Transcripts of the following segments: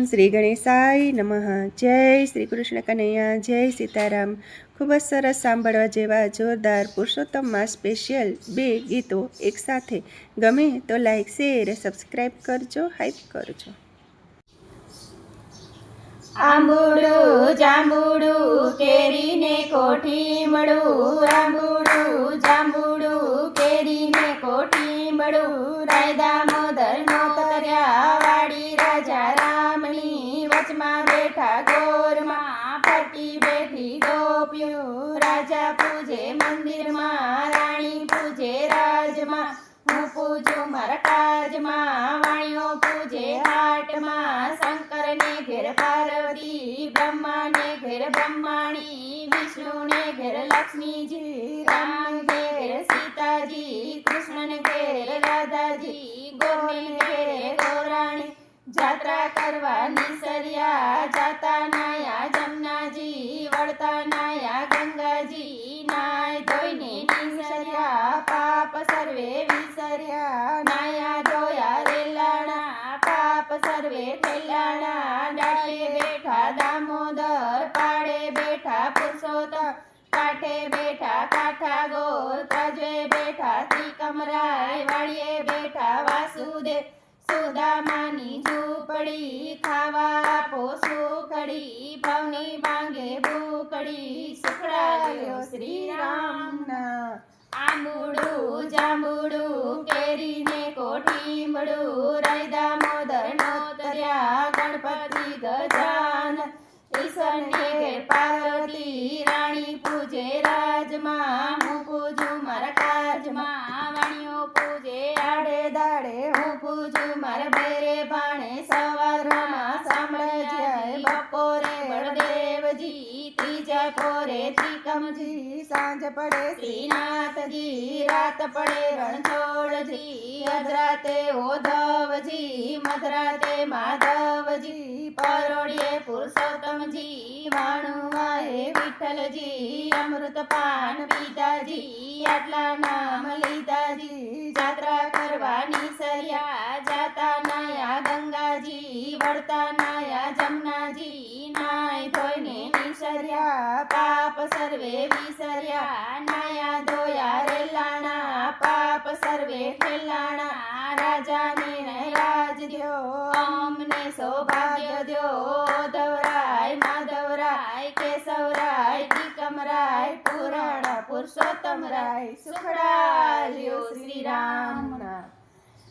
શ્રી ગણેશાય નમઃ। જય શ્રી કૃષ્ણ કનૈયા, જય સીતારામ। ખૂબ જ સરસ સાંભળવા જેવા જોરદાર પુરુષોત્તમ માસ સ્પેશિયલ 2 ગીતો એકસાથે ગમે તો લાઈક, શેર, સબસ્ક્રાઈબ કરજો, હાઈપ કરજો। આંબુડું જાંબુડું કેરીને કોઠીમડું, આંબુડું જાંબુડું કેરીને કોઠીમડું, રાય દામોદર નોતર્યા વાડી રાજા રામની, વચમાં બેઠા ગોરમાં ફરતી બેઠી ગોપીઓ, રાજા પૂજે મંદિરમાં, રાણી પૂજે રાજમાં, હું પૂજું મારા કાજમાં, વાણીઓ પૂજે હાટમાં, શંકરને ઘેર પાર્વતી, બ્રહ્માને ઘેર બ્રહ્માણી, વિષ્ણુને ઘેર લક્ષ્મીજી, રામ ઘેર સીતાજી, કૃષ્ણને ઘેર રાધાજી, ગોરને ઘેર ગોરાણી, જાત્રા કરવા નિસર્યા, જાતા નાયા જમનાજી, વળતા નાયા ગંગાજી, નાય ધોઈને નિસર્યા, પાપ સર્વે વિસર્યા, નાયા ધોયા રેલાણા, પાપ સર્વે ઠેલાણા, ડાળીએ બેઠા દામોદર, પાડે બેઠા પુરુષોત્તમ, કાંઠે બેઠા કાંઠા ગોર, ત્રાજવે બેઠા ત્રિકમરાય, વાળીએ બેઠા વાસુદેવ, સુદામાની ઝૂંપડી, ખાવા આપો સુખડી, ભવની ભાંગે ભૂખડી, સુખડાલ્યો શ્રી રામના। આંબુડું જાંબુડું કેરીને કોઠીમડું, રાય દામોદર નોતર્યા ગણપતિ ગજાનન, ઈશ્વરને ઘેર પાર્વતી, રાણી પૂજે રાજમાં, હું પૂજું મારા કાજમાં, વાણીઓ પૂજે આડે દાડે, હું પૂજું મારા બેરે ભાણે, સવારમાં સાંભળે બપોરે બળદેવજી, ત્રીજા પોરે ત્રિકમજી, સાંજ પડે શ્રીનાથજી, રાત પડે રણછોડજી, અધરાતે ઓધવજી, મધરાતે માધવજી, પરોળીએ પુરુષોત્તમજી, વાણુવાએ વિઠ્ઠલજી, અમૃત પાન પીતાજી, આટલા નામ લીધાજી, જાત્રા કરવાની સર્યા, જાતા નાયા ગંગાજી, વળતા નાયા જમનાજી, નાય ધોઈને નિસર્યા, પાપ સર્વે વિસર્યા, નાયા ધોયા રેલાણા, પાપ સર્વે ઠેલાણા, રાજાને રાજ દ્યો, અમને સૌભાગ્ય દ્યો, ધવરાય માધવરાય કેશવરાય ત્રિકમરાય, પુરાણ પુરુષોત્તમ રાય, સુખડાલ્યો શ્રી રામના।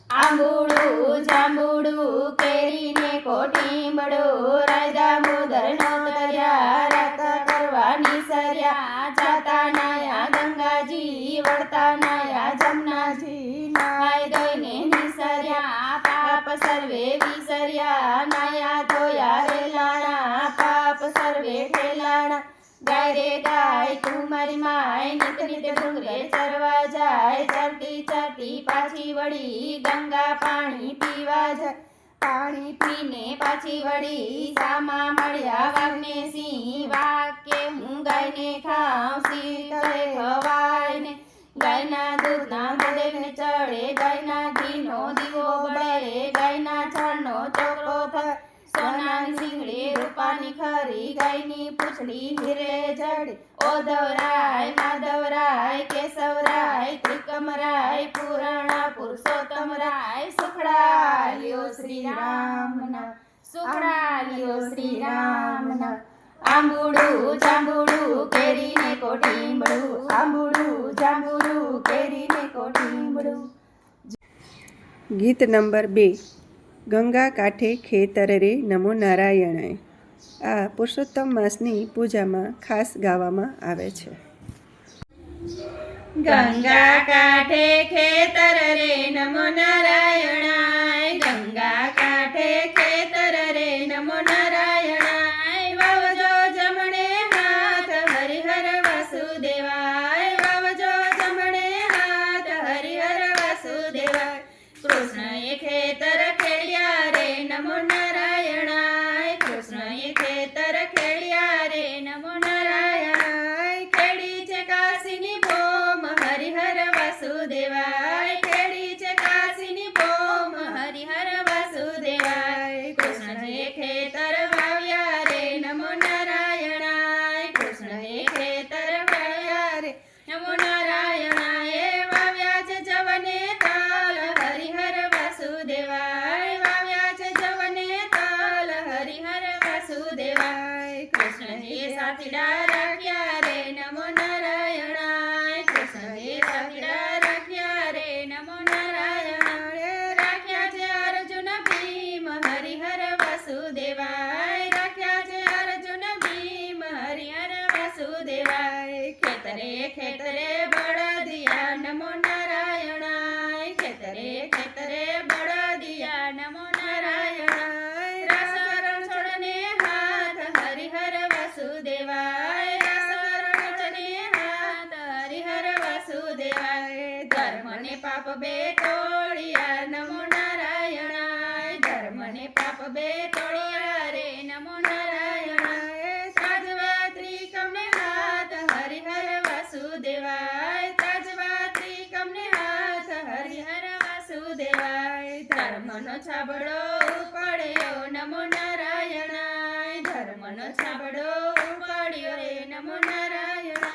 આંબુડું જાંબુડું કેરીને કોઠીમડું, રાય દામોદર નોતર્યા રાત કરવા નિસર્યા, જાતા નાયા ગંગાજી, વળતા નાયા જમનાજી, નાય ધોઈને નિસર્યા, પાપ સર્વે વિસર્યા, નાયા ધોયા રેલાણા, પાપ સર્વે ઠેલાણા, ગાય રે ગાય તું મારી માય, નિત નિત ડુંગરે ચરવા જાય, ચરતી ચરતી પાછી વળી, ગંગા પાણી પીવા જાય, પાણી પીને પાછી વળી, સામા મળ્યા વાઘને સિંહ, વાઘ કે હું ગાયને ખાઉં, સિંહ કરે ખવાય ને, ગાયના દૂધના બળદેવને ચડે, ગાયના ઘીનો દીવો બળે, ગાયના છાણનો ચોકરો થાય, સોનાની શીંગડી રૂપાની ખરી, ગાયની પૂંછડી હીરે જડે, ઓધવરાય માધવરાય કેશવરાય ત્રિકમરાય, પુરાણા પુરુષોત્તમ રાય, સુખડાલ્યો શ્રી રામના, સુખડાલ્યો શ્રી રામના। આંબુડું જાંબુડું કેરીને કોઠીમડું, આંબુડું જાંબુડું કેરીને કોઠીમડું। ગીત નંબર 2 ગંગા કાંઠે ખેતર રે નમો નારાયણાય। આ પુરુષોત્તમ માસની પૂજામાં ખાસ ગાવામાં આવે છે। ગંગા કાંઠે ખેતર રે નમો નારાયણાય, ગંગા કાંઠે ખેતર રે નમો નારાયણાય, વાવજો જમણે હાથ હરિહર વાસુદેવાય, વાવજો જમણે હાથ હરિહર વાસુદેવાય, કૃષ્ણએ ખેતર ખેડ્યા રે નમો નારાયણાય, કૃષ્ણએ ખેતર ખેડ્યા રે નમો નારાયણાય, ખેડી છે કાશીની ભોમ હરિહર વાસુદેવાય, ખેડી છે કાશીની ભોમ હરિહર વાસુદેવાય, કૃષ્ણએ ખેતર સાથીડા રાખ્યા રે નમો નારાયણાય કૃષ્ણએ સાથીડા રાખ્યા રે નમો નારાયણાય રાખ્યા છે અર્જુન ભીમ હરિહર વાસુદેવાય રાખ્યા છે અર્જુન ભીમ હરિહર વાસુદેવાય ખેતરે ખેતરે બળદિયા નમો નારાયણાય ખેતરે ખેતરે બળદિયા નમો નારાયણાય રસકરણ છોડને હાથ હરિહર વાસુદેવાય રસકરણ છોડને હાથ હરિહર વાસુદેવાય ધર્મને પાપ બે તોડિયા નમો નારાયણાય ધર્મને પાપ બે તોડિયા રે નમો નારાયણાય સાજવા ત્રિકમને હાથ હરિહર વાસુદેવાય સાજવા ત્રિકમને હાથ હરિહર વાસુદેવાય ધર્મનો છાબડો પડ્યો નમો નારાયણાય ધર્મનો છાબડો પડ્યો રે નમો નારાયણ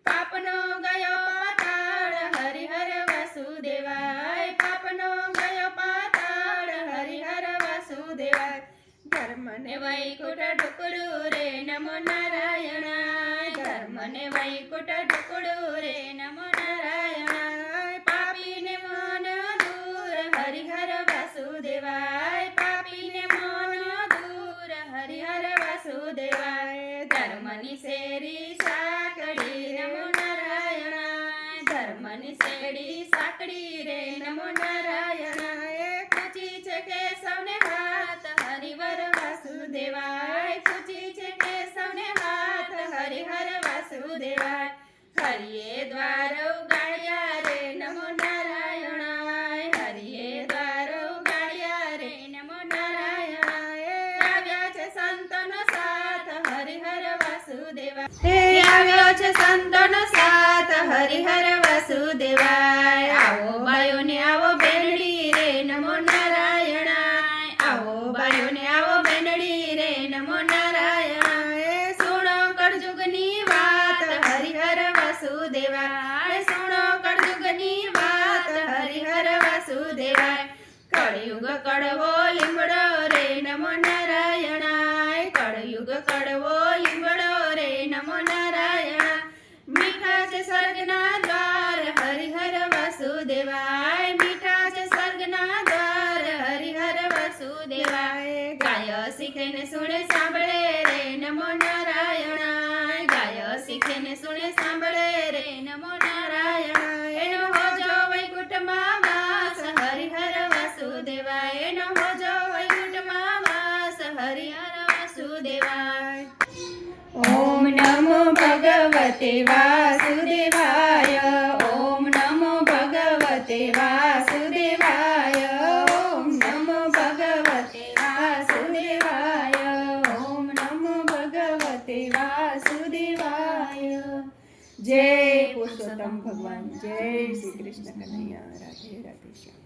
પાપનો ગયો પાતાળ હરિહર વાસુદેવાય પાપનો ગયો પાતાળ હરિહર વાસુદેવાય ધર્મને વૈકુંઠ ઢુકડું રે નમો નારાયણાય ધર્મને વૈકુંઠ ઢુકડું રે નમો નારાયણાય પાપીને મન દૂર હરિહર વાસુદેવાય પાપીને મન દૂર હરિહર વાસુદેવાય ધર્મની શેરી સાંકળી નમો નારાયણાય ધર્મની શેરી સાંકળી રે નમો નારાયણાય પૂછી છે કે સૌને હાથ હરિહર વાસુદેવાય પૂછી છે કે સૌને હાથ હરિહર વાસુદેવાય હરિએ દ્વાર ઉગાડ્યા રે નમો નારાયણાય હરિએ દ્વાર ઉગાડ્યા રે નમો નારાયણાય આવ્યા છે સંતોનો સાથ હરિહર વાસુદેવાય આવ્યો છે સંતોનો સાથ હરિહર વાસુદેવાય આવો બાયોને આવો બેનડી રે નમો નારાયણાય આવો બાયોને આવો બેનડી રે નમો નારાયણાય સુણો કળજુગની વાત હરિહર વાસુદેવાય સુણો કળજુગની વાત હરિહર વાસુદેવાય કળયુગ કડવો લીમડો રે નમો નારાયણાય કળયુગ કડવો લીમડો રે નમો નારાયણ મીઠા છે સ્વર્ગના દ્વાર હરિહર વાસુદેવાય મીઠા છે સ્વર્ગના દ્વાર હરિહર વાસુદેવાય ગાય શીખે ને સુણે સાંભળે રે નમો નારાયણાય ગાય શીખે ને સુણે સાંભળે રે નમો નારાયણાય એનો હોજો વૈકુંઠમાં વાસ હરિહર વાસુદેવાય એનો હોજો વૈકુંઠમાં વાસ હરિહર વાસુદેવાય ઓમ નમો ભગવતે વાસુદેવાય ઓમ નમો ભગવતે વાસુદેવાય ઓમ નમો ભગવતે વાસુદેવાય ઓમ નમો ભગવતે વાસુદેવાય જય પુરુષોત્તમ ભગવાન જય શ્રી કૃષ્ણ કનૈયા રાધે રાધે શ્યામ